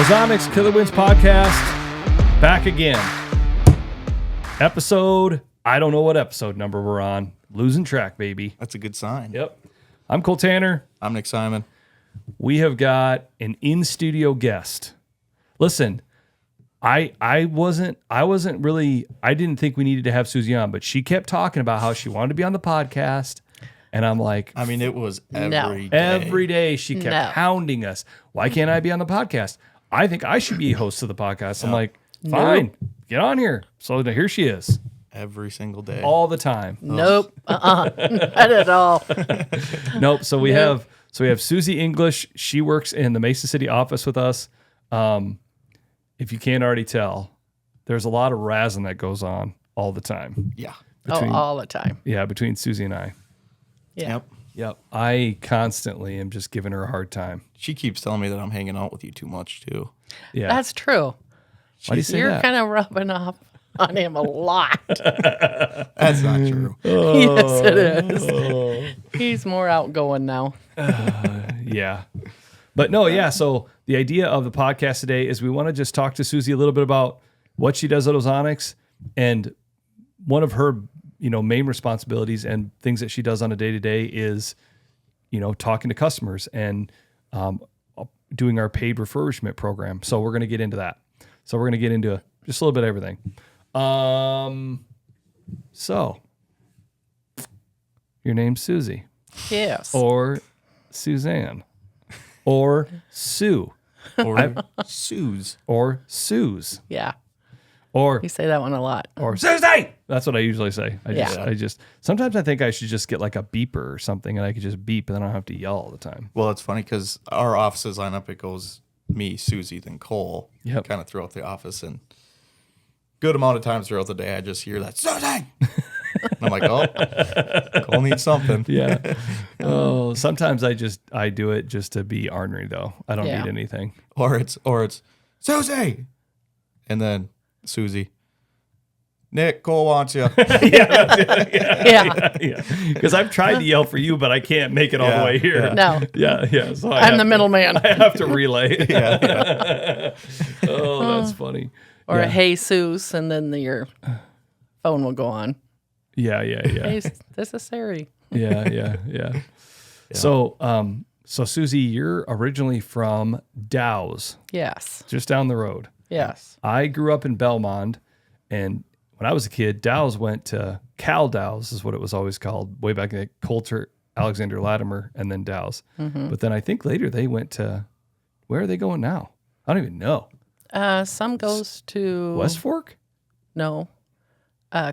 Ozonics Killer Wins podcast, back again. Episode, I don't know what episode number we're on. Losing track, baby. That's a good sign. Yep. I'm Cole Tanner. I'm Nick Simon. We have got an in-studio guest. Listen, I didn't think we needed to have Susie on, but she kept talking about how she wanted to be on the podcast. And I'm like, I mean, it was every day. Every day she kept hounding us. Why can't I be on the podcast? I think I should be a host of the podcast. I'm like, fine, get on here. So here she is. Every single day. All the time. Nope. Not at all. Nope. So we have Susie English. She works in the Mason City office with us. If you can't already tell, there's a lot of razzing that goes on all the time. Yeah. All the time. Yeah, between Susie and I. Yeah. Yep. I constantly am just giving her a hard time. She keeps telling me that I'm hanging out with you too much, too. Yeah. That's true. Why do you say You're that? kind of rubbing off on him a lot. That's not true. Yes, it is. He's more outgoing now. Yeah. But no, yeah. So the idea of the podcast today is we want to just talk to Susie a little bit about what she does at Ozonics, and one of her, main responsibilities and things that she does on a day-to-day is, talking to customers and doing our paid refurbishment program. So we're going to get into that. So we're going to get into just a little bit of everything. So your name's Susie. Yes. Or Suzanne, or Sue, Or Suze. or Suze, Yeah. or You say that one a lot. Susie. That's what I usually say. Yeah. I just sometimes I think I should just get like a beeper or something, and I could just beep, and then I don't have to yell all the time. Well, it's funny because our offices line up. It goes me, Susie, then Cole. Yep. Kind of throughout the office. And good amount of times throughout the day, I just hear that, Susie! And I'm like, oh, Cole needs something. Yeah. Oh, sometimes I do it just to be ornery though. I don't need anything. Or it's Susie! And then Susie. Nick, Cole wants you. Yeah. Because I've tried to yell for you, but I can't make it all the way here. Yeah. No. Yeah. So I'm the middleman. I have to relay. Yeah. Oh, that's funny. Or yeah. a hey, Seuss, and then your phone will go on. Yeah. Hey, this is Sari. Yeah. So Susie, you're originally from Dow's, Yes. just down the road. Yes. I grew up in Belmont, and when I was a kid, Dow's went to Cal Dow's, is what it was always called, way back in the Coulter, Alexander Latimer, and then Dow's. Mm-hmm. But then I think later they went to, where are they going now? I don't even know. Some goes to West Fork? No.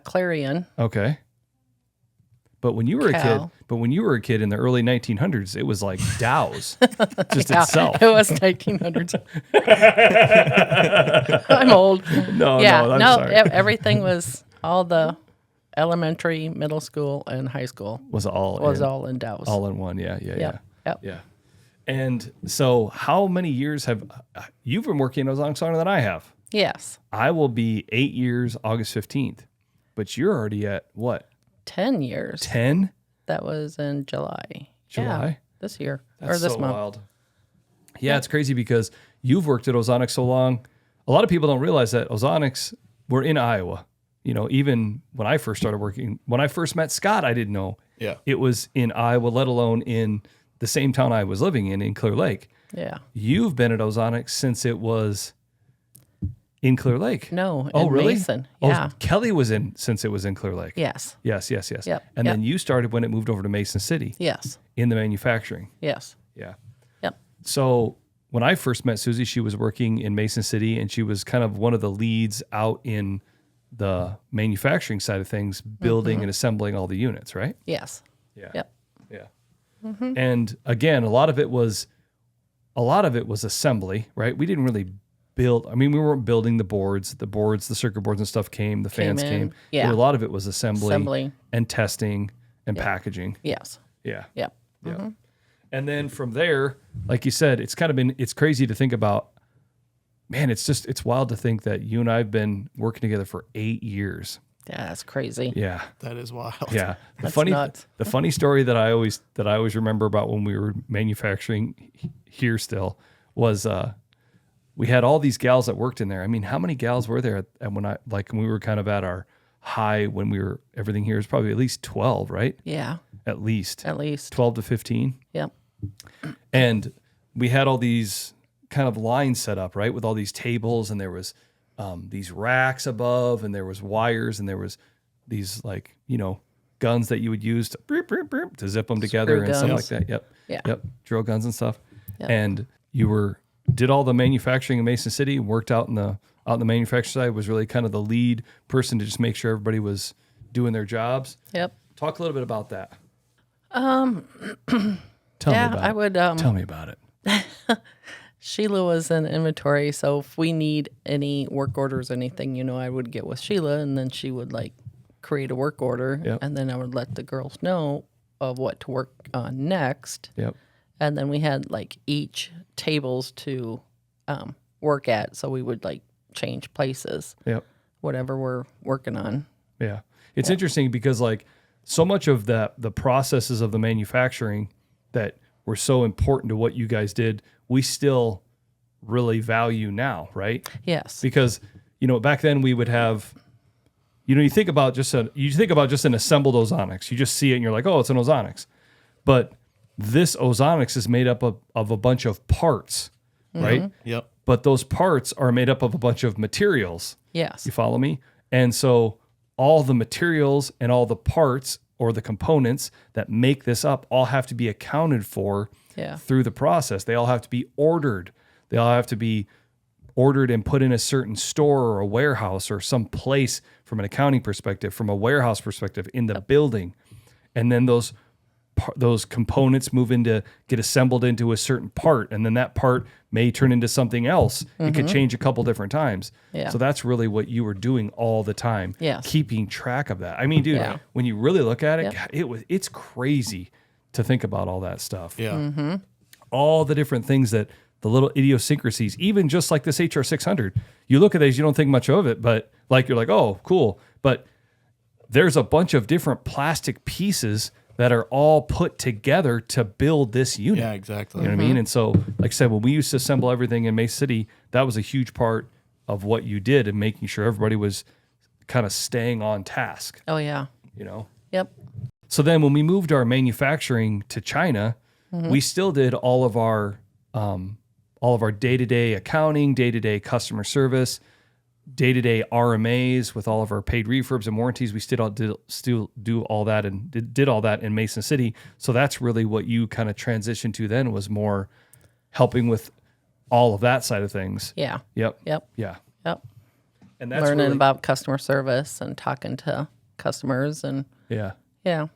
Clarion. Okay. But when you were Cal. a kid in the early 1900s, it was like Dow's, just itself. It was 1900s. I'm old. No, I'm sorry. Everything was all the elementary, middle school, and high school Was all in Dow's. all in one. Yeah. Yep. And so, how many years have you've been working at Ozonics longer than I have? Yes. I will be 8 years August 15th, but you're already at what? 10 years. 10? That was in July. July? Yeah, this year. That's or this so month. wild. Yeah, it's crazy because you've worked at Ozonics so long. A lot of people don't realize that Ozonics, we're in Iowa. Even when I first started working, when I first met Scott, I didn't know it was in Iowa, let alone in the same town I was living in Clear Lake. Yeah. You've been at Ozonics since it was in Clear Lake. No, Oh, in really? Mason. Oh, Yeah. Kelly was in since it was in Clear Lake. Yes. Yes. Yep, And then yep. you started when it moved over to Mason City Yes. in the manufacturing. Yes. Yeah. Yep. So when I first met Susie, she was working in Mason City, and she was kind of one of the leads out in the manufacturing side of things, building and assembling all the units, right? Yes. Yeah. Yep. Yeah. And again, a lot of it was assembly, right? We didn't really build. I mean, we weren't building the boards, the circuit boards and stuff came, the fans in, came. yeah. But a lot of it was assembly Assembly. and testing and packaging. Yes. Yeah. Yep. Yeah. And then from there, like you said, it's crazy to think about, man, it's wild to think that you and I have been working together for 8 years. Yeah, that's crazy. Yeah. That is wild. Yeah. That's the nuts. funny story that I always remember about when we were manufacturing here still was we had all these gals that worked in there. I mean, how many gals were there when we were kind of at our high when we were, everything here is probably at least 12, right? Yeah. At least 12 to 15. Yep. And we had all these kind of lines set up, right? With all these tables, and there was these racks above, and there was wires, and there was these like, guns that you would use to zip them together Screw and stuff guns. like that. Yep. Yeah. Yep. Drill guns and stuff. Yep. And you did all the manufacturing in Mason City, worked out in the manufacturing side, was really kind of the lead person to just make sure everybody was doing their jobs. Yep. Talk a little bit about that. Tell me about it. Sheila was in inventory, so if we need any work orders or anything, I would get with Sheila, and then she would like create a work order, Yep. and then I would let the girls know of what to work on next. Yep. And then we had like each tables to work at, so we would like change places, Yep. whatever we're working on. Yeah. It's interesting because like so much of the processes of the manufacturing that were so important to what you guys did, we still really value now, right? Yes. Because, back then we would have, you think about just an assembled Ozonics. You just see it and you're like, oh, it's an Ozonics. But this Ozonics is made up of a bunch of parts, right? Yep. But those parts are made up of a bunch of materials. Yes. You follow me? And so all the materials and all the parts or the components that make this up all have to be accounted for through the process. They all have to be ordered. They all have to be ordered and put in a certain store or a warehouse or some place from an accounting perspective, from a warehouse perspective in the building. And then those components get assembled into a certain part, and then that part may turn into something else. It could change a couple different times. Yeah. So that's really what you were doing all the time, Yes. keeping track of that. I mean, dude, Yeah. when you really look at it, Yep. God, it's crazy to think about all that stuff. Yeah. All the different things that the little idiosyncrasies, even just like this HR600, you look at these, you don't think much of it, but like you're like, oh, cool. But there's a bunch of different plastic pieces that are all put together to build this unit. Yeah, exactly. You know what I mean? And so, like I said, when we used to assemble everything in Mason City, that was a huge part of what you did and making sure everybody was kind of staying on task, Oh, yeah. Yep. So then when we moved our manufacturing to China, we still did all of our day-to-day accounting, day-to-day customer service, day-to-day RMAs with all of our paid refurbs and warranties. We still do all that and did all that in Mason City. So that's really what you kind of transitioned to then, was more helping with all of that side of things. Yeah. Yep. Yep. Yeah. Yep. And that's Learning really, about customer service and talking to customers and yeah. yeah.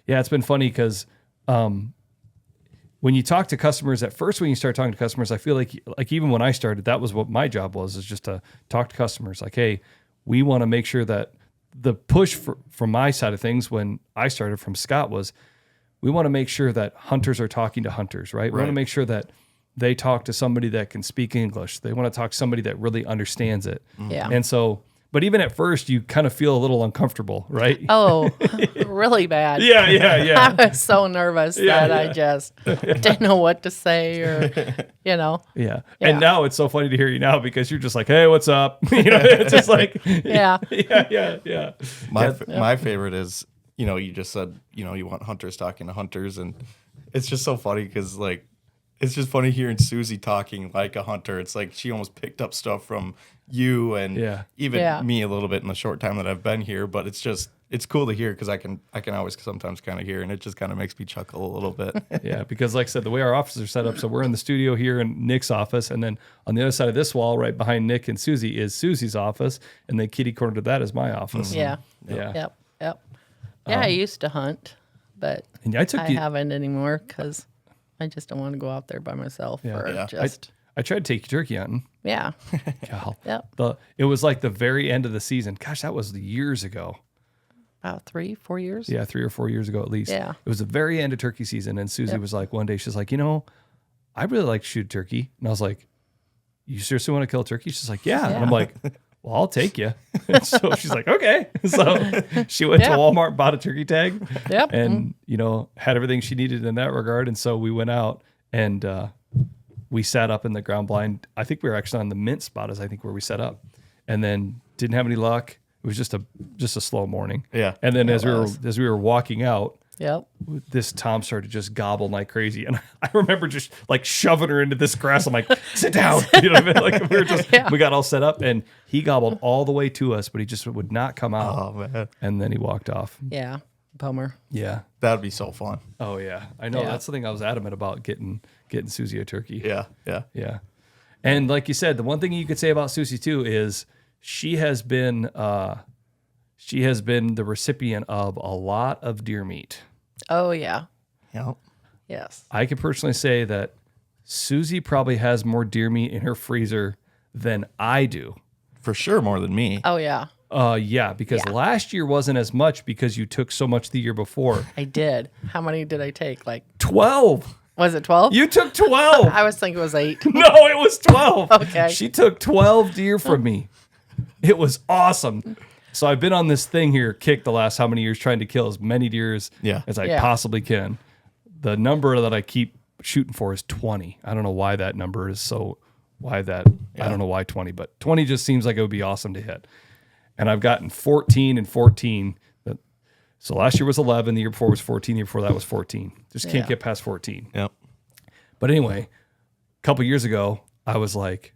Yeah, it's been funny because when you talk to customers at first, when you start talking to customers, I feel like even when I started, that was what my job was, is just to talk to customers. Like, hey, we want to make sure that the push from my side of things when I started from Scott was, we want to make sure that hunters are talking to hunters, right? We want to make sure that they talk to somebody that can speak English. They want to talk to somebody that really understands it. Yeah. And so, but even at first, you kind of feel a little uncomfortable, right? Oh, really bad. Yeah. I was so nervous that I just didn't know what to say or, Yeah. Yeah. And now it's so funny to hear you now because you're just like, hey, what's up? It's just like, Yeah. yeah. My favorite is, you just said, you want hunters talking to hunters, and it's just so funny because like, it's just funny hearing Susie talking like a hunter. It's like she almost picked up stuff from you and even me a little bit in the short time that I've been here. But it's cool to hear because I can always sometimes kind of hear, and it just kind of makes me chuckle a little bit. Yeah, because like I said, the way our offices are set up, so we're in the studio here in Nick's office, and then on the other side of this wall, right behind Nick and Susie, is Susie's office, and then kitty corner to that is my office. Yeah. Yeah. Yep. Yeah, I used to hunt, but And I haven't anymore because I just don't want to go out there by myself or just. I tried to take you turkey hunting. Yeah. God. Yep. It was like the very end of the season. Gosh, that was years ago. About 3-4 years. Yeah, 3 or 4 years ago at least. Yeah. It was the very end of turkey season, and Susie was like, one day, she's like, I really like to shoot turkey. And I was like, you seriously want to kill a turkey? She's like, yeah. And I'm like, well, I'll take you. So she's like, okay. So she went to Walmart, bought a turkey tag, and, had everything she needed in that regard. And so we went out and we sat up in the ground blind. I think we were actually on the mint spot, is I think where we set up, and then didn't have any luck. It was just a slow morning. Yeah. And then It as was. we were walking out, Yep. this Tom started just gobbling like crazy, and I remember just like shoving her into this grass. I'm like, sit down. You know what I mean? Like we were just we got all set up, and he gobbled all the way to us, but he just would not come out. Oh man, And then he walked off. Yeah. Bummer. Yeah. that'd be so fun. Oh yeah. I know. Yeah. That's the thing I was adamant about getting Susie a turkey. Yeah, yeah, Yeah. And like you said, the one thing you could say about Susie too is she has been the recipient of a lot of deer meat. Oh, yeah. yeah. Yes. I can personally say that Susie probably has more deer meat in her freezer than I do. For sure, more than me. Oh, yeah. Yeah, because Yeah. last year wasn't as much because you took so much the year before. I did. How many did I take? Like, 12. was it 12? You took 12. I was thinking it was 8. No, it was 12. Okay. She took 12 deer from me. It was awesome. So I've been on this thing here, kick the last how many years trying to kill as many deer as I Yeah. possibly can. The number that I keep shooting for is 20. I don't know why that number is so, I don't know why 20, but 20 just seems like it would be awesome to hit. And I've gotten 14 and 14. So last year was 11, the year before was 14, the year before that was 14. Just can't Yeah. get past 14. Yep. But anyway, a couple years ago, I was like,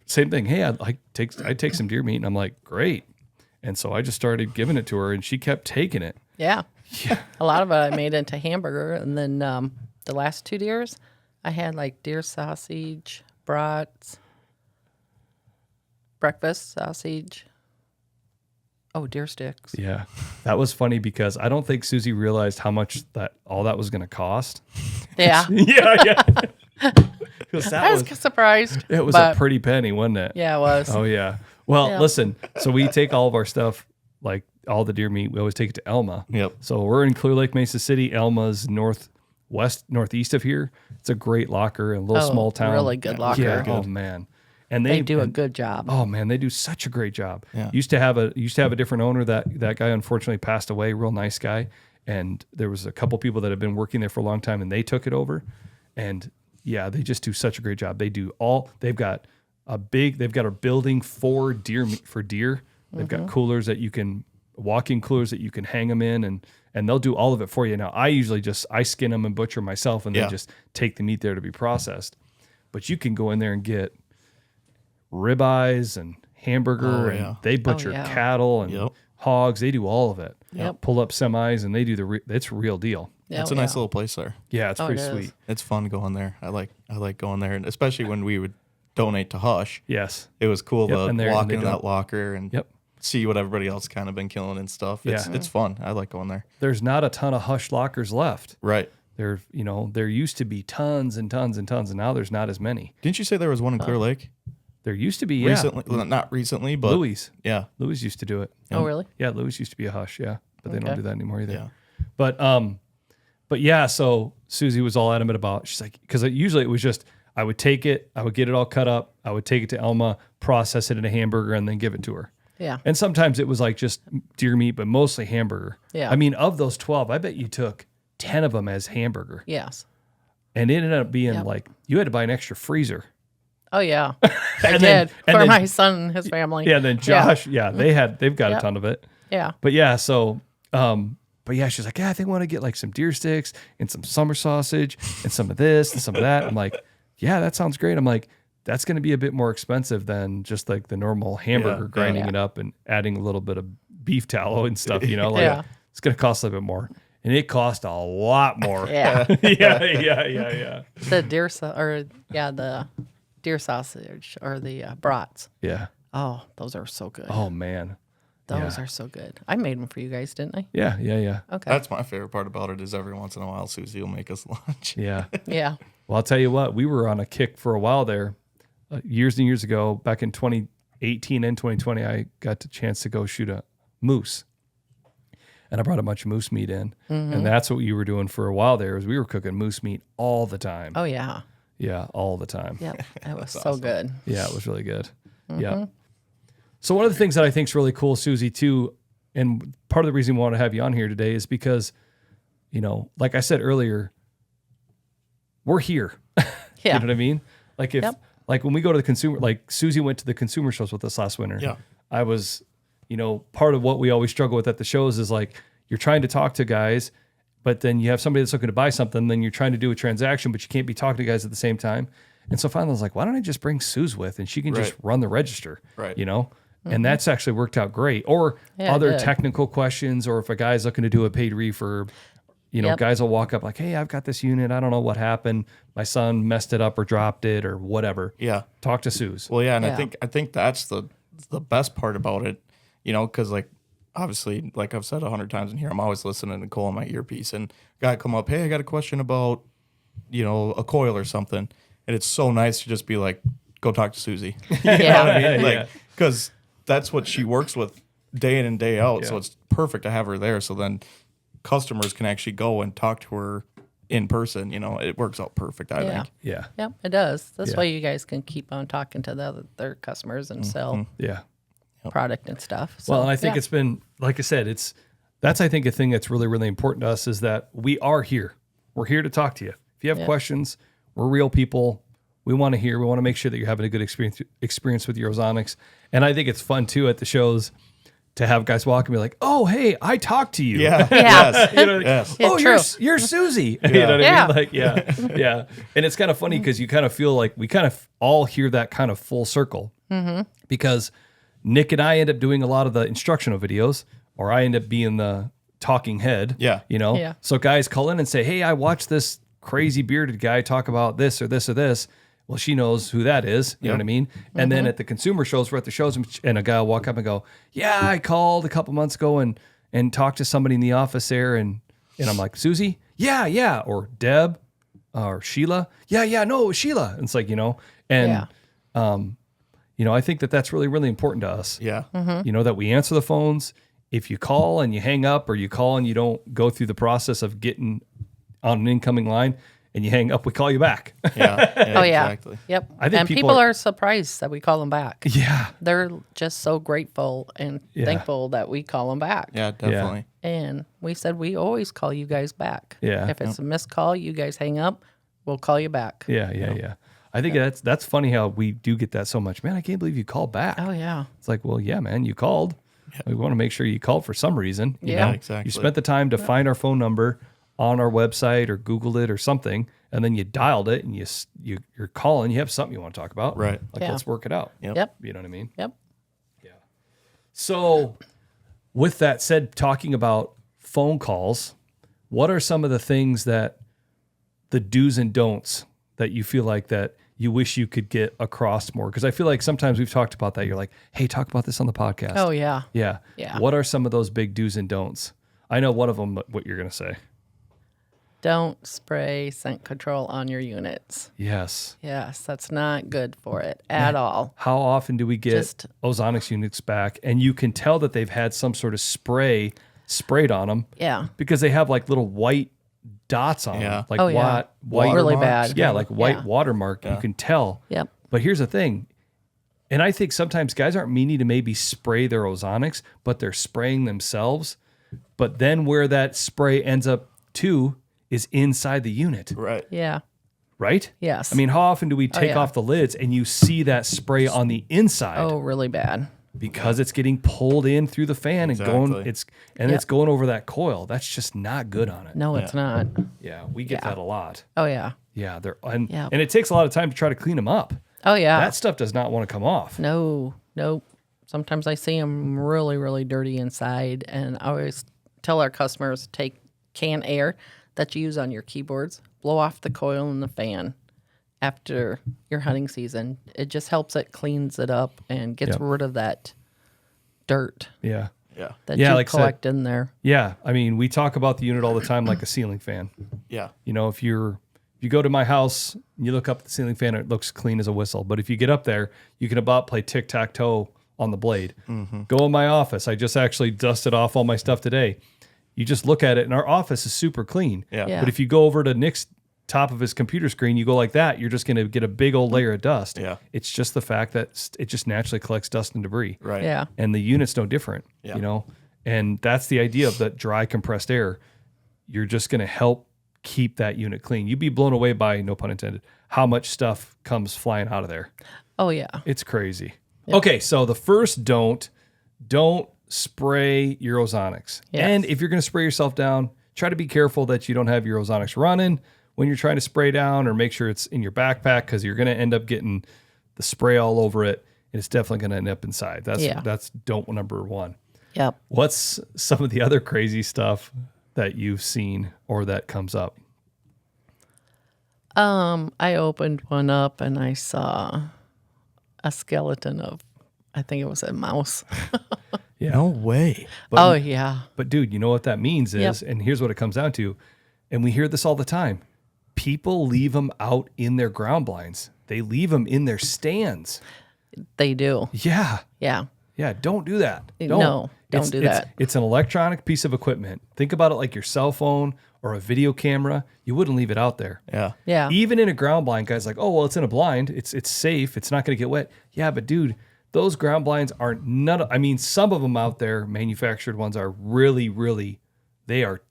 same thing. Hey, I'd take some deer meat, and I'm like, great. And so I just started giving it to her, and she kept taking it. Yeah. A lot of it I made into hamburger. And then the last 2 deers, I had like deer sausage, brats, breakfast sausage. Oh, deer sticks. Yeah, that was funny because I don't think Susie realized how much all that was going to cost. Yeah. Yeah. 'Cause I was surprised. it was but a pretty penny, wasn't it? Yeah, it was. Oh yeah. Well, Yeah. listen. So we take all of our stuff, like all the deer meat. We always take it to Elma. Yep. So we're in Clear Lake, Mesa City. Elma's northeast of here. It's a great locker and a little small town. Really good locker. Yeah. Oh man. And They do a good job. Oh man, they do such a great job. Yeah. Used to have a different owner. That guy unfortunately passed away. Real nice guy. And there was a couple people that have been working there for a long time, and they took it over. And yeah, they just do such a great job. They've got a building for deer. They've got coolers that you can walk-in coolers that you can hang them in, and they'll do all of it for you. Now I usually I skin them and butcher myself, and then just take the meat there to be processed. But you can go in there and get ribeyes and hamburger, and they butcher cattle and hogs. They do all of it. Yep. Pull up semis, and they do it's a real deal. It's a nice little place there. Yeah, it's pretty it is. sweet. It's fun going there. I like going there, and especially when we would donate to Hush. Yes. It was cool to and walk they into don't- that locker and see what everybody else kind of been killing and stuff. It's fun. I like going there. There's not a ton of Hush lockers left. Right. There used to be tons and tons and tons, and now there's not as many. Didn't you say there was one in Clear Lake? There used to be, yeah. Recently, well, not recently, but Louis. yeah. Louis used to do it. Oh, really? Yeah, Louis used to be a Hush, yeah. But they don't Okay. do that anymore either. Yeah. But yeah, so Susie was all adamant about, she's like, because usually it was just, I would take it, I would get it all cut up, I would take it to Elma, process it in a hamburger, and then give it to her. Yeah. And sometimes it was like just deer meat, but mostly hamburger. Yeah. I mean, of those 12, I bet you took 10 of them as hamburger. Yes. And it ended up being like, you had to buy an extra freezer. Oh, yeah. I And did then- and for then- my son and his family. Yeah, and then Josh, they've got a Yep. ton of it. Yeah. But yeah, so, but yeah, she's like, yeah, I think I want to get like some deer sticks and some summer sausage and some of this and some of that. I'm like, yeah, that sounds great. I'm like, that's going to be a bit more expensive than just like the normal hamburger, grinding it up and adding a little bit of beef tallow and stuff, like Yeah. it's going to cost a little bit more. And it cost a lot more. Yeah. yeah. The the deer sausage or the brats. Yeah. Oh, those are so good. Oh man. Those are so good. I made them for you guys, didn't I? Yeah. Okay. That's my favorite part about it is every once in a while Susie will make us lunch. Yeah. Yeah. Well, I'll tell you what, we were on a kick for a while there, years and years ago, back in 2018 and 2020, I got the chance to go shoot a moose. And I brought a bunch of moose meat in. And that's what you were doing for a while there, is we were cooking moose meat all the time. Oh, yeah. Yeah, all the time. Yep. It was so good. Yeah, it was really good. Yeah. So one of the things that I think is really cool, Susie, too, and part of the reason we want to have you on here today is because, like I said earlier, we're here. Yeah. You know what I mean? Like if Yep. like when we go to the consumer, like Susie went to the consumer shows with us last winter. Yeah. I was, part of what we always struggle with at the shows is like you're trying to talk to guys, but then you have somebody that's looking to buy something, then you're trying to do a transaction, but you can't be talking to guys at the same time. And so finally I was like, why don't I just bring Suze with and she can just Right. run the register, Right. And that's actually worked out great. Or Yeah, it other did. technical questions, or if a guy's looking to do a paid refurb, Yep. guys will walk up like, hey, I've got this unit. I don't know what happened. My son messed it up or dropped it or whatever. Yeah. Talk to Suze. Well, yeah, and Yeah. I think that's the best part about it, because like obviously, like I've said 100 times in here, I'm always listening to Nicole on my earpiece, and guy come up, hey, I got a question about a coil or something, and it's so nice to just be like, go talk to Susie, Yeah. like because that's what she works with day in and day out, so Yeah. it's perfect to have her there. So then customers can actually go and talk to her in person. It works out perfect. I Yeah. think. Yeah. Yep, it does. That's Yeah. why you guys can keep on talking to their customers and sell Yeah. product and stuff. So, Well, and I think yeah. it's been, like I said, that's I think a thing that's really, really important to us is that we are here. We're here to talk to you. If you have Yeah. questions, we're real people. We want to hear. We want to make sure that you're having a good experience with your Ozonics. And I think it's fun too at the shows to have guys walk and be like, "Oh, hey, I talked to you." Yeah. Yeah. Yes. You know, Yes. Yeah, oh, true. you're Susie. You know what I Yeah. mean? Like, yeah, yeah. And it's kind of funny because you kind of feel like we kind of all hear that kind of full circle because Nick and I end up doing a lot of the instructional videos, or I end up being the talking head. Yeah. Yeah. So guys call in and say, "Hey, I watched this crazy bearded guy talk about this or this or this." Well, she knows who that is. You know what I mean? And then at the consumer shows, we're at the shows, and a guy will walk up and go, "Yeah, I called a couple months ago and talked to somebody in the office there." And I'm like, "Susie? Yeah, yeah." Or Deb or Sheila. Yeah, yeah, no, it was Sheila. And it's like, and, I think that that's really, really important to us. Yeah. That we answer the phones. If you call and you hang up, or you call and you don't go through the process of getting on an incoming line and you hang up, we call you back. Yeah. Oh yeah. Exactly. Yep. I think and people people are- are surprised that we call them back. Yeah. They're just so grateful and Yeah. thankful that we call them back. Yeah. Definitely. And we said we always call you guys back. Yeah. If it's a missed call, you guys hang up, we'll call you back. Yeah, yeah, yeah. I think that's funny how we do get that so much. Man, I can't believe you called back. Oh yeah. It's like, well, yeah, man, you called. We want to make sure you called for some reason. You Yeah. know? Exactly. You spent the time to find our phone number on our website or Googled it or something, and then you dialed it and you're calling. You have something you want to talk about. Right. Like, Yeah. let's work it out. Yep. You know what I mean? Yep. So, with that said, talking about phone calls, what are some of the things the do's and don'ts that you feel like that you wish you could get across more? Because I feel like sometimes we've talked about that. You're like, hey, talk about this on the podcast. Oh yeah. Yeah. Yeah. What are some of those big do's and don'ts? I know one of them, what you're going to say. Don't spray scent control on your units. Yes. Yes, that's not good for it at all. How often do we get Just- Ozonics units back and you can tell that they've had some sort of spray sprayed on them Yeah. because they have like little white dots on Yeah. them, like Oh, yeah. white Really Watermarks. bad. yeah, like white Yeah. watermark. You can tell. Yep. But here's the thing, and I think sometimes guys aren't meaning to maybe spray their Ozonics, but they're spraying themselves. But then where that spray ends up too is inside the unit, Right. Yeah. right? Yes. I mean, how often do we take yeah. off the lids and you see that spray on the inside? Oh, really bad. Because it's getting pulled in through the fan and going Exactly. it's going over that coil. That's just not good on it. No, it's not. Yeah, we get that a lot. Oh yeah. Yeah, Yeah. and it takes a lot of time to try to clean them up. Oh yeah. That stuff does not want to come off. No, nope. Sometimes I see them really, really dirty inside, and I always tell our customers take can air that you use on your keyboards, blow off the coil and the fan after your hunting season. It just helps it, cleans it up, and gets Yep. rid of that dirt Yeah. Yeah. that Yeah, you like I said- collect in there. Yeah, I mean, we talk about the unit all the time like a ceiling fan. Yeah. You know, if you go to my house and you look up at the ceiling fan, it looks clean as a whistle. But if you get up there, you can about play tic-tac-toe on the blade. Go in my office. I just actually dusted off all my stuff today. You just look at it, and our office is super clean. Yeah. Yeah. But if you go over to Nick's top of his computer screen, you go like that, you're just going to get a big old layer of dust. Yeah. It's just the fact that it just naturally collects dust and debris. Right. Yeah. And the unit's no different, Yeah. you know? And that's the idea of that dry compressed air. You're just going to help keep that unit clean. You'd be blown away by, no pun intended, how much stuff comes flying out of there. Oh yeah. It's crazy. Okay, so the first don't spray your Ozonics. Yes. And if you're going to spray yourself down, try to be careful that you don't have your Ozonics running when you're trying to spray down, or make sure it's in your backpack, because you're going to end up getting the spray all over it, and it's definitely going to end up inside. That's don't number one. Yep. What's some of the other crazy stuff that you've seen or that comes up? I opened one up and I saw a skeleton of, I think it was a mouse. Yeah. No way. Oh yeah. But dude, you know what that means is, and here's what it comes down to, and we hear this all the time. People leave them out in their ground blinds. They leave them in their stands. They do. Yeah. Yeah. Yeah. Don't do that. No, don't do that. It's an electronic piece of equipment. Think about it like your cell phone or a video camera. You wouldn't leave it out there. Yeah. Yeah. Even in a ground blind, guys like, oh, well, it's in a blind. It's safe. It's not going to get wet. Yeah, but dude, those ground blinds are some of them out there, manufactured ones, are really, really, they are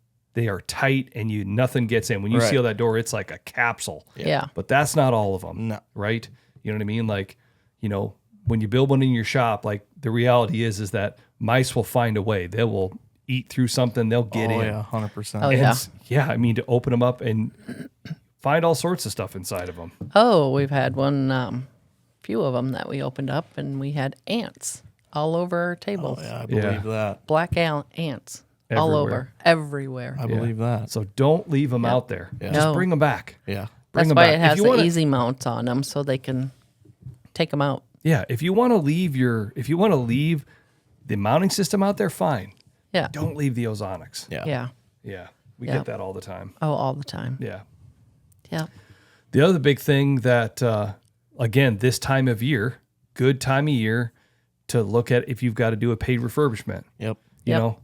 tight, and nothing gets in. When you seal that door, it's like a capsule. Yeah. But that's not all of them. No. Right? You know what I mean? Like, when you build one in your shop, like the reality is that mice will find a way. They will eat through something. They'll get in. Oh yeah, 100%. Oh, yeah. And to open them up and find all sorts of stuff inside of them. Oh, we've had one, few of them that we opened up, and we had ants all over our tables. Oh yeah, I believe that. Black ants all over, everywhere. I believe that. So don't leave them out there. Yeah. Just No. bring them back. Yeah. Bring That's them why back. it has If you the wanna- easy mounts on them, so they can take them out. Yeah, if you want to leave the mounting system out there, fine. Yeah. Don't leave the Ozonics. Yeah. Yeah. Yeah, we Yeah. get that all the time. Oh, all the time. Yeah. Yeah. The other big thing that, again, this time of year, good time of year to look at if you've got to do a paid refurbishment. Yep. You Yep. know,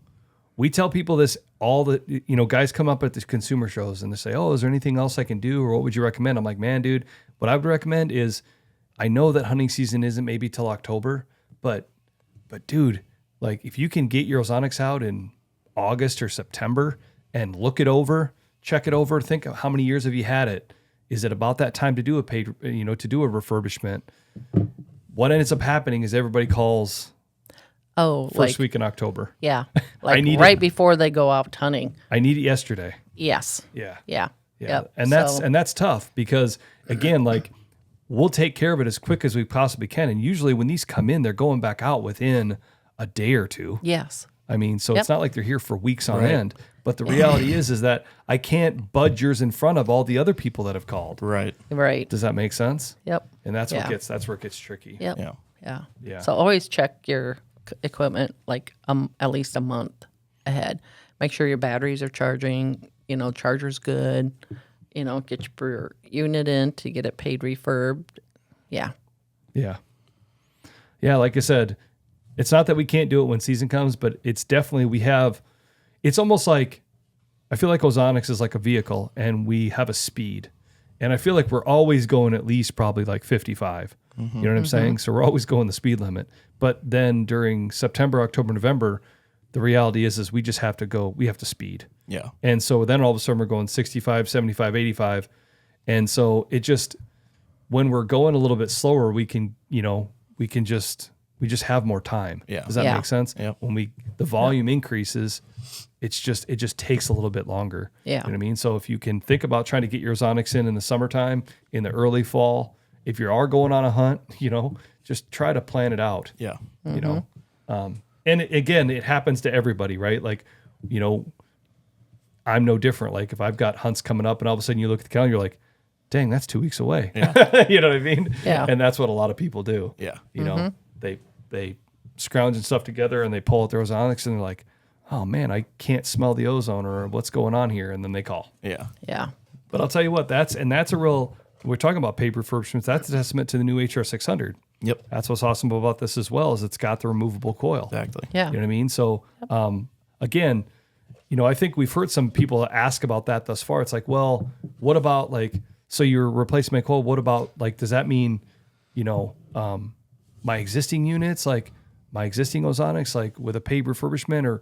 we tell people this guys come up at the consumer shows and they say, oh, is there anything else I can do, or what would you recommend? I'm like, man, dude, what I would recommend is, I know that hunting season isn't maybe till October, but dude, like if you can get your Ozonics out in August or September and look it over, check it over, think of how many years have you had it? Is it about that time to do a paid, to do a refurbishment? What ends up happening is everybody calls Oh, first week in October. Yeah. Like need right it. before they go out hunting. I need it yesterday. Yes. Yeah. Yeah. Yeah. Yep. And that's tough because again, like we'll take care of it as quick as we possibly can. And usually when these come in, they're going back out within a day or two. Yes. I mean, so it's not like they're here for weeks on Right. end. But the reality is that I can't budge yours in front of all the other people that have called. Right. Right. Does that make sense? Yep. And that's Yeah. where it gets tricky. Yep. Yeah. Yeah. Yeah. So always check your equipment like at least a month ahead. Make sure your batteries are charging, charger's good, get your unit in to get it paid refurbed. Yeah. Yeah. Yeah, like I said, it's not that we can't do it when season comes, but it's definitely it's almost like I feel like Ozonics is like a vehicle and we have a speed. And I feel like we're always going at least probably like 55. You know what I'm saying? So we're always going the speed limit. But then during September, October, November, the reality is we just have to we have to speed. Yeah. And so then all of a sudden we're going 65, 75, 85. And so when we're going a little bit slower, we just have more time. Yeah. Does that Yeah. make sense? Yep. When the volume increases, it just takes a little bit longer. Yeah. You know what I mean? So if you can think about trying to get your Ozonics in the summertime, in the early fall, if you are going on a hunt, just try to plan it out. Yeah. And again, it happens to everybody, right? Like, I'm no different. Like if I've got hunts coming up and all of a sudden you look at the calendar, you're like, dang, that's 2 weeks away. Yeah. You know what I mean? Yeah. And that's what a lot of people do. Yeah. They scrounge and stuff together and they pull out their Ozonics and they're like, oh man, I can't smell the ozone or what's going on here. And then they call. Yeah. Yeah. But I'll tell you what, that's a real, we're talking about paid refurbishments. That's a testament to the new HR600. Yep. That's what's awesome about this as well, is it's got the removable coil. Exactly. Yeah. You know what I mean? So, again, I think we've heard some people ask about that thus far. It's like, well, what about so you're replacing my coil? What about does that mean, my existing units, like my existing Ozonics, like with a paid refurbishment, or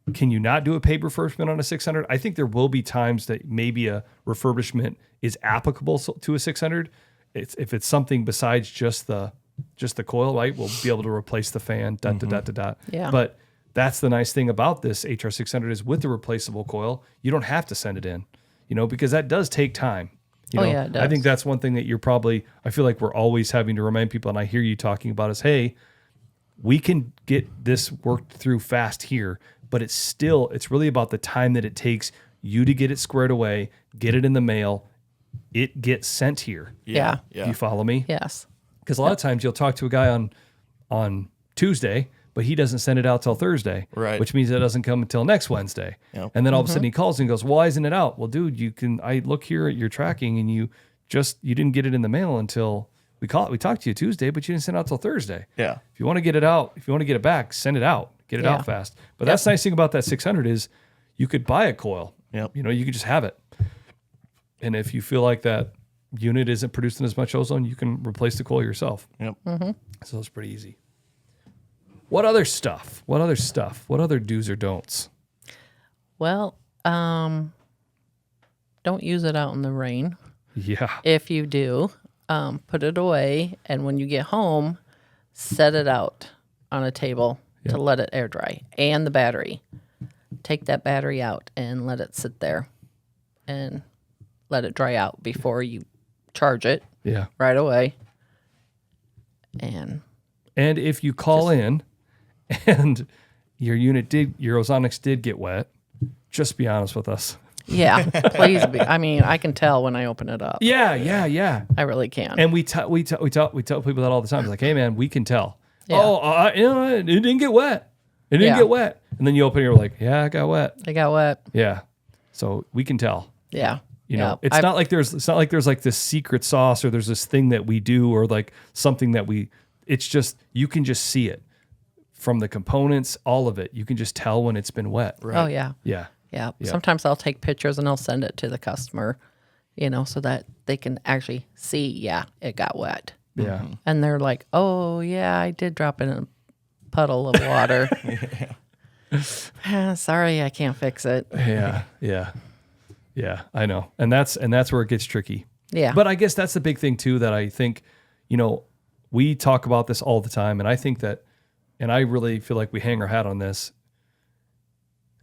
can you not do a paid refurbishment on a 600? I think there will be times that maybe a refurbishment is applicable to a 600. If it's something besides just the coil, right? We'll be able to replace the fan, Yeah. But that's the nice thing about this HR600 is with the replaceable coil, you don't have to send it in, because that does take time. Yeah, it does. I think that's one thing that I feel like we're always having to remind people, and I hear you talking about is, hey, we can get this worked through fast here, but it's really about the time that it takes you to get it squared away, get it in the mail, it gets sent here. Yeah. Do you follow me? Yes. Because a lot of times you'll talk to a guy on Tuesday, but he doesn't send it out till Thursday, Right. which means it doesn't come until next Wednesday. Yep. And then all of a sudden he calls and goes, "Why isn't it out?" Well, dude, I look here at your tracking and you didn't get it in the mail until we talked to you Tuesday, but you didn't send it out till Thursday. Yeah. If you want to get it out, if you want to get it back, send it out. Get it Yeah. out fast. But that's the nice thing about that 600 is you could buy a coil. Yep. You could just have it. And if you feel like that unit isn't producing as much ozone, you can replace the coil yourself. Yep. So it's pretty easy. What other stuff? What other do's or don'ts? Well, don't use it out in the rain. Yeah. If you do, put it away, and when you get home, set it out on a table to let it air dry. And the battery. Take that battery out and let it sit there and let it dry out before you charge it Yeah. right away. And if you call in and your Ozonics did get wet, just be honest with us. yeah, please be. I mean, I can tell when I open it up. Yeah. I really can. And we tell people that all the time. It's like, hey man, we can tell. Yeah. Oh, it didn't get wet. It didn't Yeah. get wet. And then you open it, you're like, yeah, it got wet. It got wet. Yeah. So we can tell. Yeah. It's not like there's like this secret sauce or there's this thing that we do or like something that it's just, you can just see it from the components, all of it. You can just tell when it's been wet. Oh, yeah. Yeah. Yeah. Sometimes I'll take pictures and I'll send it to the customer, so that they can actually see, it got wet. Yeah. And they're like, oh, yeah, I did drop in a puddle of water. Sorry, I can't fix it. Yeah, I know. And that's where it gets tricky. Yeah. But I guess that's the big thing too, that I think, we talk about this all the time. And I think that, and I really feel like we hang our hat on this.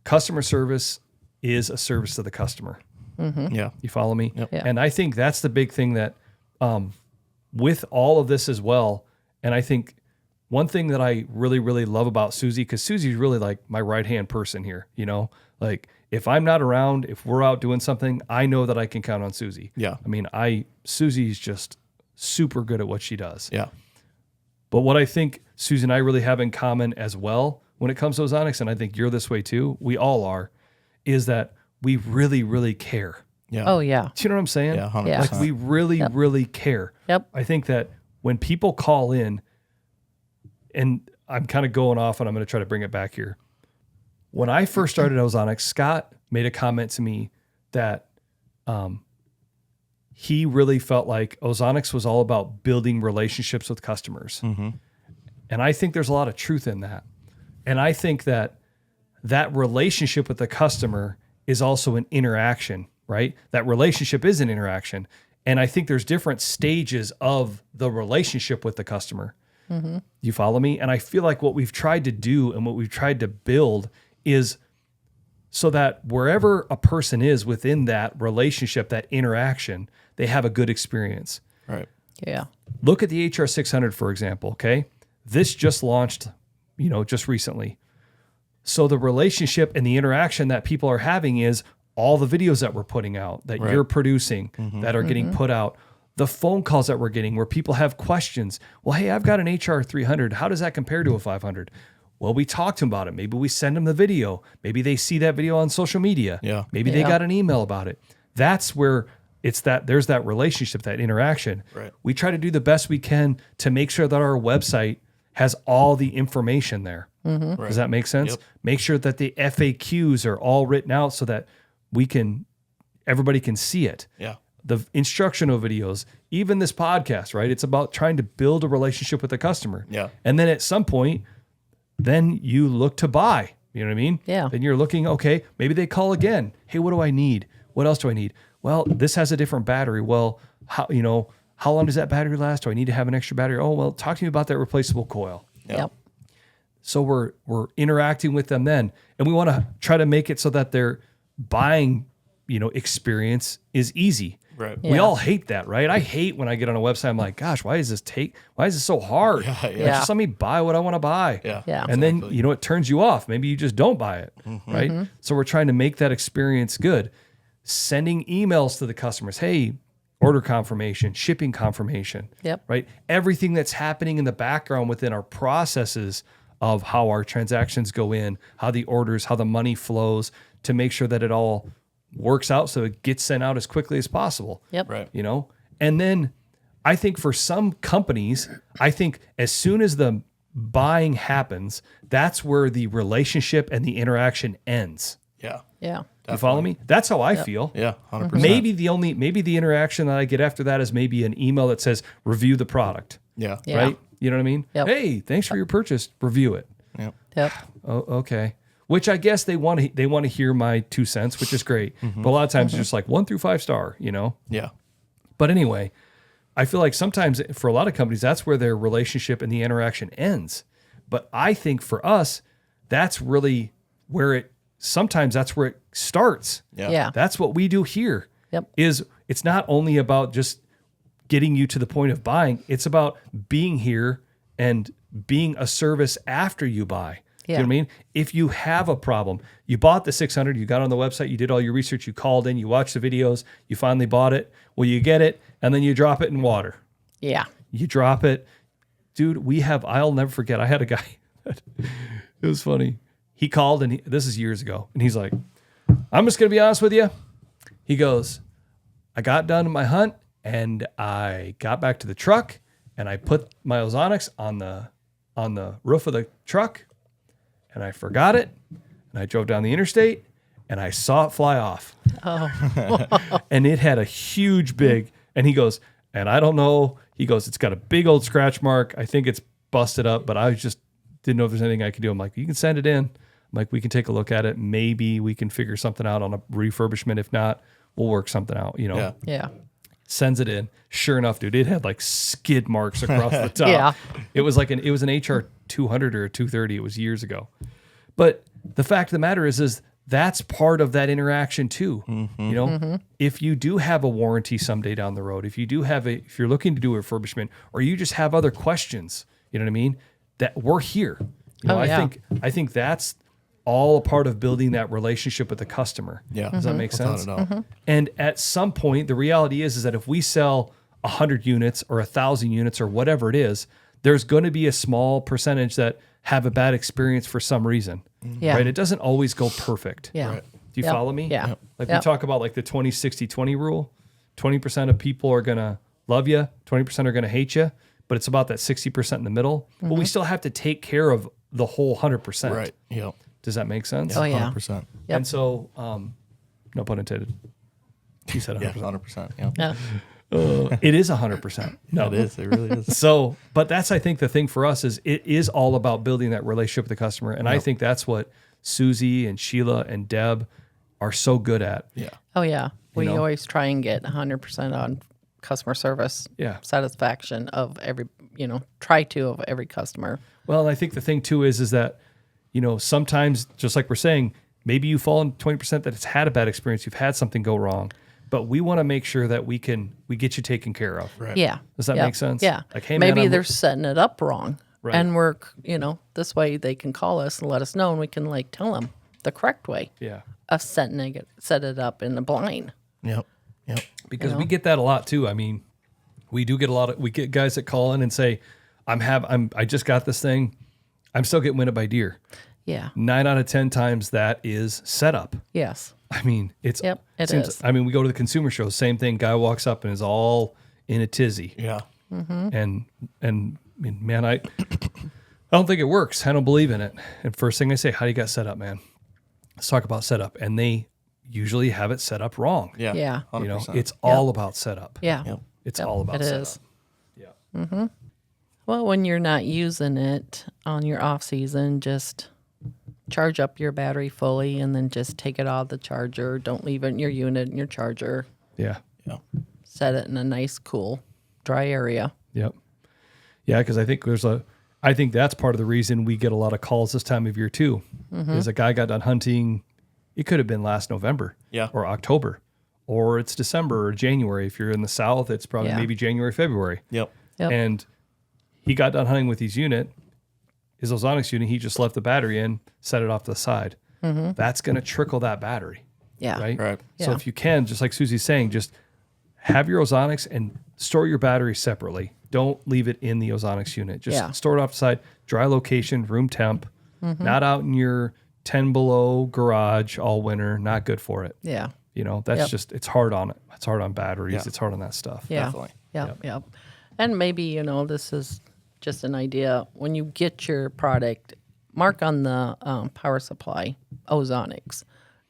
Customer service is a service to the customer. Yeah. You follow me? Yep. Yeah. And I think that's the big thing that, with all of this as well. And I think one thing that I really, really love about Susie, because Susie's really like my right-hand person here, like if I'm not around, if we're out doing something, I know that I can count on Susie. Yeah. I mean, Susie's just super good at what she does. Yeah. But what I think Susie and I really have in common as well when it comes to Ozonics, and I think you're this way too, we all are, is that we really, really care. Yeah. Oh, yeah. Do you know what I'm saying? Yeah. 100%. Yeah. Like we really, really care. Yep. I think that when people call in, and I'm kind of going off and I'm going to try to bring it back here. When I first started Ozonics, Scott made a comment to me that he really felt like Ozonics was all about building relationships with customers. Mm-hmm. And I think there's a lot of truth in that. And I think that relationship with the customer is also an interaction, right? That relationship is an interaction. And I think there's different stages of the relationship with the customer. Mm-hmm. You follow me? And I feel like what we've tried to do and what we've tried to build is so that wherever a person is within that relationship, that interaction, they have a good experience. Right. Yeah. Look at the HR600, for example, okay? This just launched, just recently. So the relationship and the interaction that people are having is all the videos that we're putting out, that Right. you're producing, that are getting put out, the phone calls that we're getting where people have questions. Well, hey, I've got an HR300. How does that compare to a 500? Well, we talk to them about it. Maybe we send them the video. Maybe they see that video on social media. Yeah. Maybe they Yeah. got an email about it. That's where there's that relationship, that interaction. Right. We try to do the best we can to make sure that our website has all the information there. Right. Does that make sense? Yep. Make sure that the FAQs are all written out so that everybody can see it. Yeah. The instructional videos, even this podcast, right? It's about trying to build a relationship with the customer. Yeah. And then at some point, then you look to buy. You know what I mean? Yeah. Then you're looking, okay, maybe they call again. Hey, what do I need? What else do I need? Well, this has a different battery. Well, how long does that battery last? Do I need to have an extra battery? Oh, well, talk to me about that replaceable coil. Yep. So we're interacting with them then, and we want to try to make it so that their buying, experience is easy. Right. We all hate that, right? I hate when I get on a website. I'm like, gosh, why is this so hard? Yeah. Just let me buy what I want to buy. Yeah. Yeah. And then, it turns you off. Maybe you just don't buy it, right? So we're trying to make that experience good. Sending emails to the customers. Hey, order confirmation, shipping confirmation. Yep. Right? Everything that's happening in the background within our processes of how our transactions go in, how the orders, how the money flows, to make sure that it all works out so it gets sent out as quickly as possible. Yep. Right. And then I think for some companies, as soon as the buying happens, that's where the relationship and the interaction ends. Yeah. Yeah. You follow me? That's how I feel. Yeah. 100%. Maybe the interaction that I get after that is maybe an email that says review the product. Yeah. Yeah. Right? You know what I mean? Yep. Hey, thanks for your purchase. Review it. Yep. Yep. Oh, okay. Which I guess they want to hear my 2 cents, which is great. But a lot of times it's just like 1 through 5 star, Yeah. But anyway, I feel like sometimes for a lot of companies, that's where their relationship and the interaction ends. But I think for us, that's really where sometimes that's where it starts. Yeah. Yeah. That's what we do here. Yep. It's not only about just getting you to the point of buying, it's about being here and being a service after you buy. You know what I mean? If you have a problem, you bought the 600, you got on the website, you did all your research, you called in, you watched the videos, you finally bought it. Well, you get it, and then you drop it in water. Yeah. You drop it. Dude, I'll never forget, I had a guy, it was funny. He called, and this is years ago, and he's like, I'm just going to be honest with you. He goes, I got done with my hunt, and I got back to the truck, and I put my Ozonics on the roof of the truck, and I forgot it, and I drove down the interstate, and I saw it fly off. Oh. And it had a huge big, and he goes, and I don't know, he goes, it's got a big old scratch mark. I think it's busted up, but I just didn't know if there's anything I could do. I'm like, you can send it in. I'm like, we can take a look at it. Maybe we can figure something out on a refurbishment. If not, we'll work something out, Yeah. Yeah. Sends it in. Sure enough, dude, it had like skid marks across the top. Yeah. It was an HR 200 or a 230. It was years ago. But the fact of the matter is that's part of that interaction too. If you do have a warranty someday down the road, if you're looking to do a refurbishment, or you just have other questions, you know what I mean? That we're here. I think that's all a part of building that relationship with the customer. Yeah. Does that make sense? Without a doubt. And at some point, the reality is that if we sell 100 units or 1,000 units or whatever it is, there's going to be a small percentage that have a bad experience for some reason. Yeah. Right? It doesn't always go perfect. Yeah. Right. Do you Yep. follow me? Yeah. Like Yep. we talk about like the 20-60-20 rule. 20% of people are going to love you, 20% are going to hate you, but it's about that 60% in the middle. But we still have to take care of the whole 100%. Right. Yep. Does that make sense? Oh, yeah. 100%. Yep. And so, no pun intended. He said 100%. Yeah. 100%. Yeah. Yeah. It is 100%. No, It is. It really is. So, but that's, I think the thing for us is it is all about building that relationship with the customer. And I think that's what Susie and Sheila and Deb are so good at. Yeah. Oh, yeah. We know? always try and get 100% on customer service Yeah. satisfaction of every, try to of every customer. Well, and I think the thing too is that, sometimes just like we're saying, maybe you fall in 20% that it's had a bad experience. You've had something go wrong, but we want to make sure that we get you taken care of. Right. Yeah. Does that Yep. make sense? Yeah. Like, hey, man, maybe I'm- they're setting it up wrong. Right. And we're, this way they can call us and let us know, and we can tell them the correct way Yeah. of set it up in the blind. Yep. Yep. Because we get that a lot too. I mean, we get guys that call in and say, I just got this thing. I'm still getting winded by deer. Yeah. 9 out of 10 times that is setup. Yes. I mean, it seems, is. I mean, we go to the consumer show, same thing. Guy walks up and is all in a tizzy. Yeah. And I mean, man, I don't think it works. I don't believe in it. And first thing I say, how do you got set up, man? Let's talk about setup. And they usually have it set up wrong. Yeah. Yeah. 100%. It's all about setup. Yeah. Yep. It's Yep, all about it setup. is. Yeah. Well, when you're not using it on your off season, just charge up your battery fully and then just take it out of the charger. Don't leave it in your unit and your charger. Yeah. Yeah. Set it in a nice, cool, dry area. Yep. Yeah, because I think that's part of the reason we get a lot of calls this time of year too. Is a guy got done hunting. It could have been last November, Yeah. or October, or it's December or January. If you're in the South, it's probably Yeah. maybe January, February. Yep. Yep. And he got done hunting with his Ozonics unit. He just left the battery in, set it off to the side. That's going to trickle that battery, Yeah. right? Right. So Yeah. if you can, just like Susie's saying, just have your Ozonics and store your battery separately. Don't leave it in the Ozonics unit. Just Yeah. store it off the side, dry location, room temp, not out in your 10 below garage all winter. Not good for it. Yeah. You know, that's Yep. just, it's hard on it. It's hard on batteries. Yeah. It's hard on that stuff. Yeah. Definitely. Yep. And maybe, this is just an idea. When you get your product, mark on the power supply Ozonics,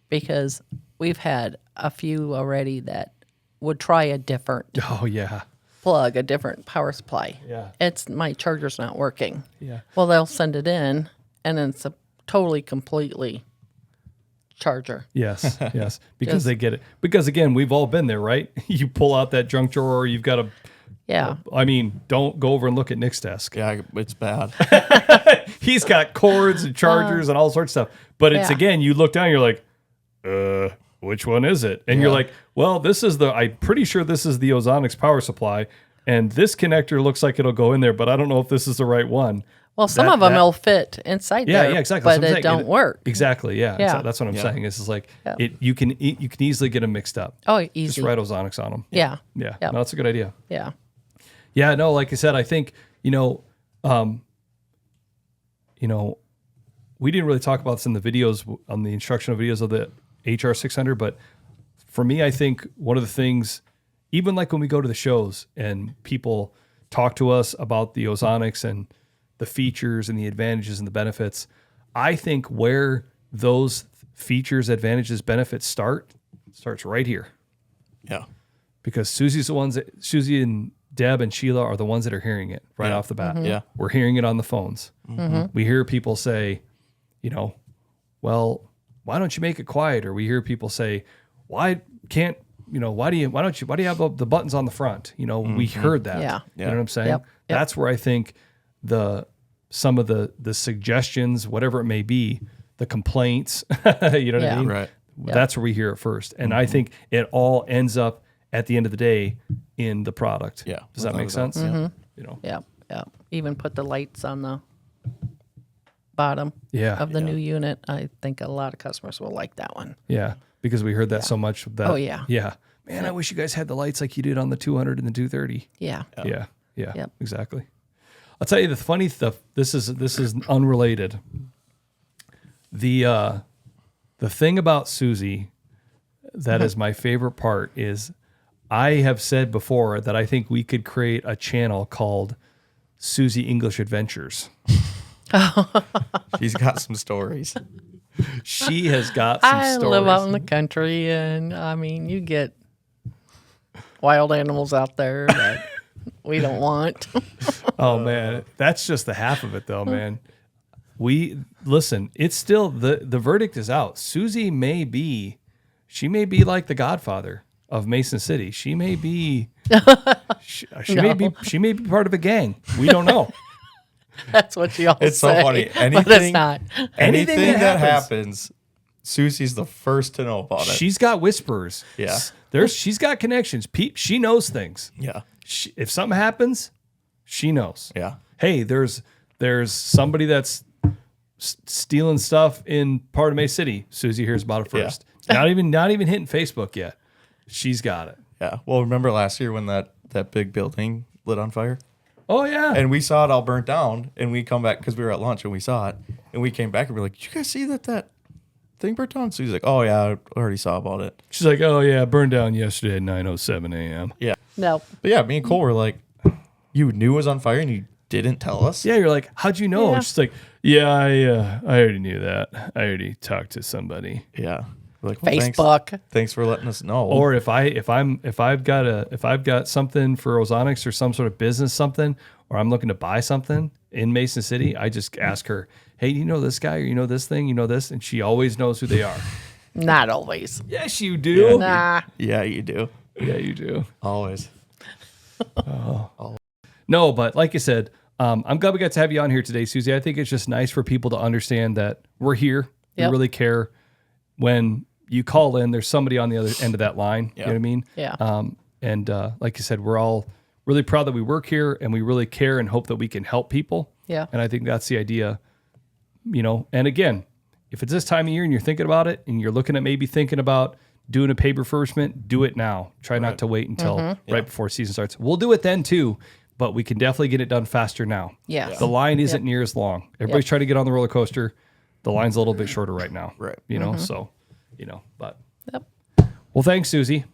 because we've had a few already that would try a different Oh, yeah. plug, a different power supply. Yeah. It's my charger's not working. Yeah. Well, they'll send it in, and then it's a totally, completely charger. Yes, yes, because Just- they get it. Because again, we've all been there, right? You pull out that junk drawer, or you've got a. Yeah. I mean, don't go over and look at Nick's desk. Yeah, it's bad. He's got cords and chargers and all sorts of stuff. But it's Yeah. again, you look down, you're like, which one is it? And you're Yeah. like, well, I'm pretty sure this is the Ozonics power supply, and this connector looks like it'll go in there, but I don't know if this is the right one. Well, some of them will fit inside Yeah, there. yeah, exactly. But That's what I'm it saying. don't work. Exactly. Yeah. Yeah. That's what I'm Yeah. saying. Is like Yeah. you can easily get them mixed up. Oh, Just easy. write Ozonics on them. Yeah. Yeah. Yep. No, that's a good idea. Yeah. Yeah, no, like I said, I think, we didn't really talk about this in the videos, on the instructional videos of the HR 600, but for me, I think one of the things, even like when we go to the shows and people talk to us about the Ozonics and the features and the advantages and the benefits, I think where those features, advantages, benefits starts right here. Yeah. Because Susie and Deb and Sheila are the ones that are hearing it right off the bat. Yeah. We're hearing it on the phones. We hear people say, well, why don't you make it quieter? We hear people say, why do you have the buttons on the front? We heard that. Yeah. You know what I'm saying? Yep. Yep. That's where I think some of the suggestions, whatever it may be, the complaints, you know what I Yeah. mean? Right. That's where we hear it first. And I think it all ends up at the end of the day in the product. Yeah. Does that make Without a sense? doubt. Yeah. Yeah. Even put the lights on the bottom Yeah. of the new unit. I think a lot of customers will like that one. Yeah. Because we heard that so much. That, Oh, yeah. Yeah. Man, I wish you guys had the lights like you did on the 200 and the 230. Yeah. Yeah. Yeah. Yep. Exactly. I'll tell you the funny stuff. This is unrelated. The thing about Susie that is my favorite part is I have said before that I think we could create a channel called Susie English Adventures. She's got some stories. She has got some I stories. live out in the country, and I mean, you get wild animals out there that we don't want. Oh man, that's just the half of it though, man. Listen, it's still the verdict is out. Susie may be like the Godfather of Mason City. She may be she may be part of a gang. We don't know. That's what you all It's so say. funny. But Anything- it's not. Anything that that happens- happens, Susie's the first to know about it. She's got whispers. Yeah. She's got connections. She knows things. Yeah. If something happens, she knows. Yeah. Hey, there's somebody that's stealing stuff in part of May City. Susie hears about it first. Not even hitting Facebook yet. She's got it. Yeah. Well, remember last year when that big building lit on fire? Oh yeah. And we saw it all burnt down, and we come back because we were at lunch and we saw it, and we came back and we're like, "Did you guys see that thing burnt down?" Susie's like, "Oh yeah, I already saw about it." She's like, oh yeah, burned down yesterday at 9:07 a.m. Yeah. No. But yeah, me and Cole were like, "You knew it was on fire and you didn't tell us?" Yeah, you're like, how'd you know? Yeah. And she's like, yeah, I already knew that. I already talked to somebody. Yeah. We're like, well, Facebook. Thanks for letting us know. Or if I've got something for Ozonics or some sort of business something, or I'm looking to buy something, in Mason City, I just ask her, hey, you know this guy, or you know this thing, you know this? And she always knows who they are. Not always. Yes, you do. Nah. Yeah, you do. Yeah, you do. Always. No, but like you said, I'm glad we got to have you on here today, Susie. I think it's just nice for people to understand that we're here. Yep. We really care. When you call in, there's somebody on the other end of that line. You know what I mean? Yeah. And like you said, we're all really proud that we work here, and we really care and hope that we can help people. Yeah. And I think that's the idea, and again, if it's this time of year and you're thinking about it and you're looking at maybe thinking about doing a pay refurbishment, do it now. Try not to wait until right before season starts. We'll do it then too, but we can definitely get it done faster now. Yes. The line isn't near as long. Everybody's trying to get on the roller coaster. The line's a little bit shorter right now. Right. So, but. Yep. Well, thanks, Susie.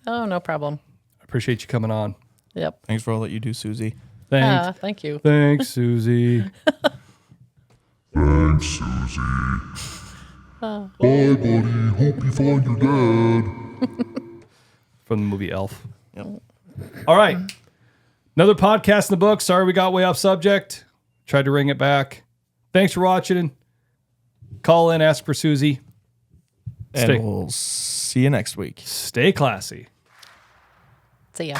Oh, no problem. I appreciate you coming on. Yep. Thanks for all that you do, Susie. Thanks. Thank you. Thanks, Susie. Thanks, Susie. Bye, buddy. Hope you find your dad. From the movie Elf. Yep. All right. Another podcast in the book. Sorry we got way off subject. Tried to ring it back. Thanks for watching. Call in, ask for Susie. And we'll see you next week. Stay classy. See ya.